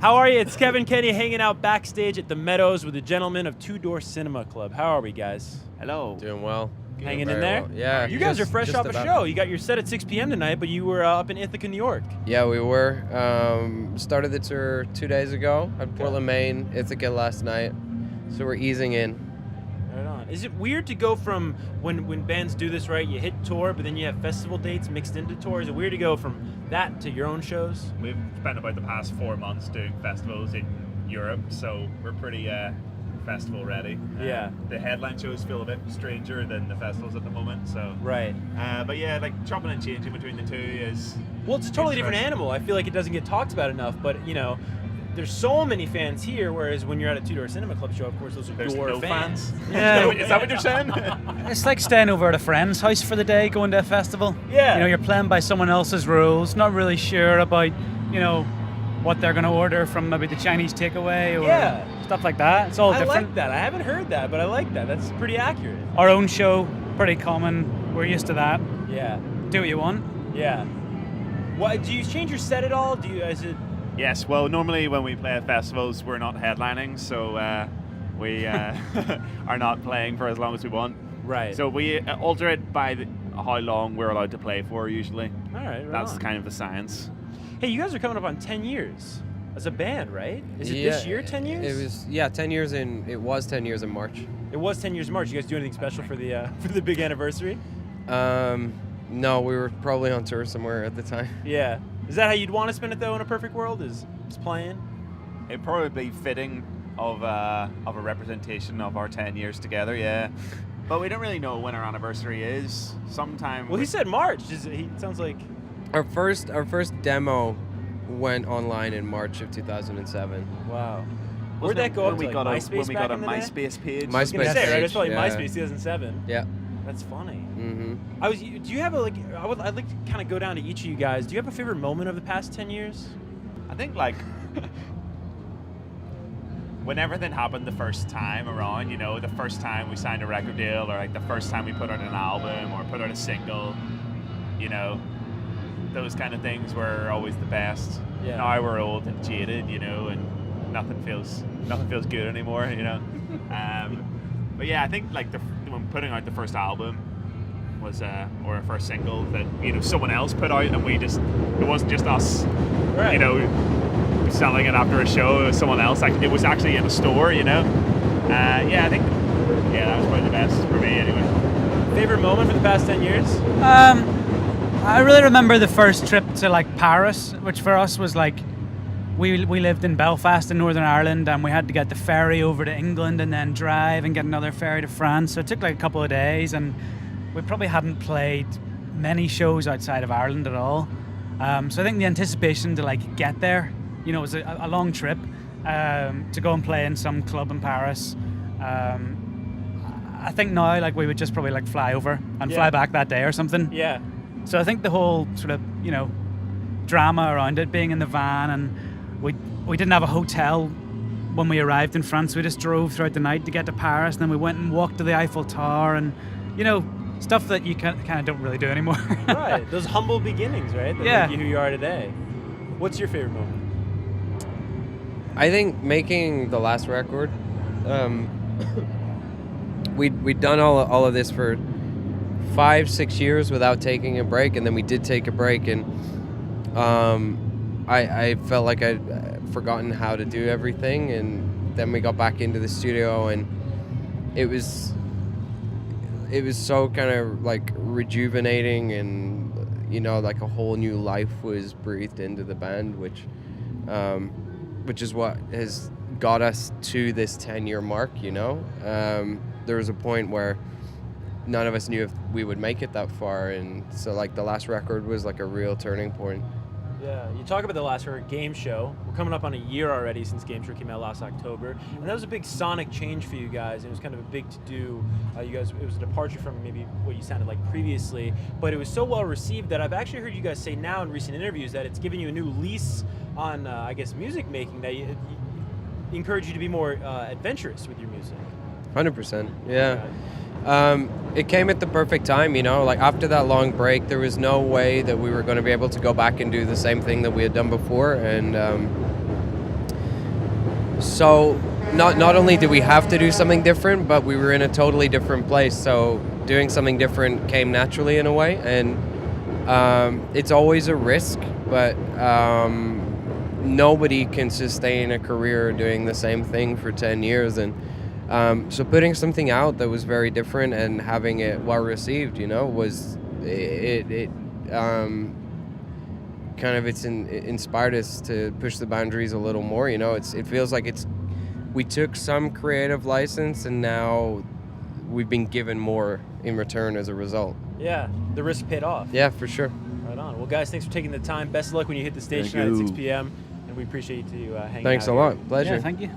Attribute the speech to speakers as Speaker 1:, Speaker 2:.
Speaker 1: How are you? It's Kevin Kenney hanging out backstage at the Meadows with the gentlemen of Two Door Cinema Club. How are we, guys?
Speaker 2: Hello.
Speaker 3: Doing well.
Speaker 1: Hanging in there?
Speaker 3: Well. Yeah.
Speaker 1: You guys are fresh off a show. You got your set at 6 p.m. tonight, but you were up in Ithaca, New York.
Speaker 3: Yeah, we were. Started the tour 2 days ago at Portland, Maine, Ithaca last night. So we're easing in.
Speaker 1: Right on. Is it weird to go from when bands do this, right? You hit tour, but then you have festival dates mixed into tour. Is it weird to go from that to your own shows?
Speaker 2: We've spent about the past 4 months doing festivals in Europe, so we're pretty festival ready.
Speaker 1: Yeah.
Speaker 2: The headline shows feel a bit stranger than the festivals at the moment, so.
Speaker 1: Right.
Speaker 2: But yeah, like chopping and changing between the two is.
Speaker 1: Well, it's a totally different animal. I feel like it doesn't get talked about enough, but there's so many fans here, whereas when you're at a Two Door Cinema Club show, of course, those are
Speaker 2: There's
Speaker 1: your
Speaker 2: no
Speaker 1: fans.
Speaker 4: Yeah.
Speaker 2: Is that what you're saying?
Speaker 4: It's like staying over at a friend's house for the day, going to a festival.
Speaker 1: Yeah.
Speaker 4: You're playing by someone else's rules, not really sure about, what they're going to order from maybe the Chinese takeaway or stuff like that. It's all
Speaker 1: I
Speaker 4: different.
Speaker 1: like that. I haven't heard that, but I like that. That's pretty accurate.
Speaker 4: Our own show, pretty common. We're used to that.
Speaker 1: Yeah.
Speaker 4: Do what you want.
Speaker 1: Yeah. Why do you change your set at all? Is it?
Speaker 2: Yes, well, normally when we play at festivals, we're not headlining, so we are not playing for as long as we want.
Speaker 1: Right.
Speaker 2: So we alter it by how long we're allowed to play for, usually.
Speaker 1: All right.
Speaker 2: That's kind of the science.
Speaker 1: Hey, you guys are coming up on 10 years as a band, right? Is it this year 10 years?
Speaker 3: It was 10 years it was 10 years in March.
Speaker 1: It was 10 years in March. You guys do anything special for the big anniversary?
Speaker 3: No, we were probably on tour somewhere at the time.
Speaker 1: Yeah. Is that how you'd want to spend it though in a perfect world? Is playing?
Speaker 2: It'd probably be fitting of a representation of our 10 years together, yeah. But we don't really know when our anniversary is. Sometime.
Speaker 1: Well, he said March. It sounds like
Speaker 3: Our first demo went online in March of 2007.
Speaker 1: Wow. Where'd that go up to?
Speaker 2: When we got a
Speaker 1: in the day?
Speaker 2: MySpace page.
Speaker 1: I was gonna say, right? It's probably
Speaker 3: yeah.
Speaker 1: MySpace 2007.
Speaker 3: Yeah.
Speaker 1: That's funny.
Speaker 3: Mm-hmm.
Speaker 1: Do you have I'd like to kind of go down to each of you guys. Do you have a favorite moment of the past 10 years?
Speaker 2: I think when everything happened the first time around, the first time we signed a record deal, or the first time we put out an album or put out a single, those kind of things were always the best.
Speaker 1: Yeah.
Speaker 2: Now we're old and jaded, and nothing feels good anymore, But yeah, I think when putting out the first album was or our first single that someone else put out, and it wasn't just us,
Speaker 1: Right.
Speaker 2: selling it after a show. It was someone else. It was actually in a store, Yeah, I think that was probably the best for me anyway.
Speaker 1: Favorite moment for the past 10 years?
Speaker 4: I really remember the first trip to Paris, which for us was we lived in Belfast in Northern Ireland, and we had to get the ferry over to England and then drive and get another ferry to France. So it took a couple of days, and we probably hadn't played many shows outside of Ireland at all. So I think the anticipation to get there, it was a long trip to go and play in some club in Paris. I think now we would just probably fly over and fly back that day or something.
Speaker 1: Yeah.
Speaker 4: So I think the whole sort of, drama around it, being in the van, and we didn't have a hotel when we arrived in France. We just drove throughout the night to get to Paris, and then we went and walked to the Eiffel Tower, and, stuff that you kind of don't really do anymore.
Speaker 1: Right. Those humble beginnings, right? That
Speaker 4: Yeah.
Speaker 1: make you who you are today. What's your favorite moment?
Speaker 3: I think making the last record, we'd done all of this for 5-6 years without taking a break, and then we did take a break, and I felt like I'd forgotten how to do everything, and then we got back into the studio, and it was so kind of rejuvenating, and a whole new life was breathed into the band, which is what has got us to this 10-year mark. There was a point where none of us knew if we would make it that far, and so the last record was a real turning point.
Speaker 1: Yeah, you talk about the last record, Game Show. We're coming up on a year already since Game Show came out last October, and that was a big sonic change for you guys. It was kind of a big to-do. It was a departure from maybe what you sounded like previously, but it was so well received that I've actually heard you guys say now in recent interviews that it's given you a new lease on, music making, that it encouraged you to be more adventurous with your music.
Speaker 3: 100%, yeah. It came at the perfect time, after that long break, there was no way that we were going to be able to go back and do the same thing that we had done before, and So not only did we have to do something different, but we were in a totally different place. So doing something different came naturally in a way, and it's always a risk, but nobody can sustain a career doing the same thing for 10 years. And so putting something out that was very different and having it well received, was it kind of inspired us to push the boundaries a little more. It feels like we took some creative license and now we've been given more in return as a result.
Speaker 1: Yeah, the risk paid off.
Speaker 3: Yeah, for sure.
Speaker 1: Right on. Well, guys, thanks for taking the time. Best of luck when you hit the stage
Speaker 2: Thank
Speaker 1: tonight at
Speaker 2: you.
Speaker 1: 6 p.m. And we appreciate you hanging out.
Speaker 3: Thanks a
Speaker 1: here.
Speaker 3: lot. Pleasure.
Speaker 4: Yeah, thank you.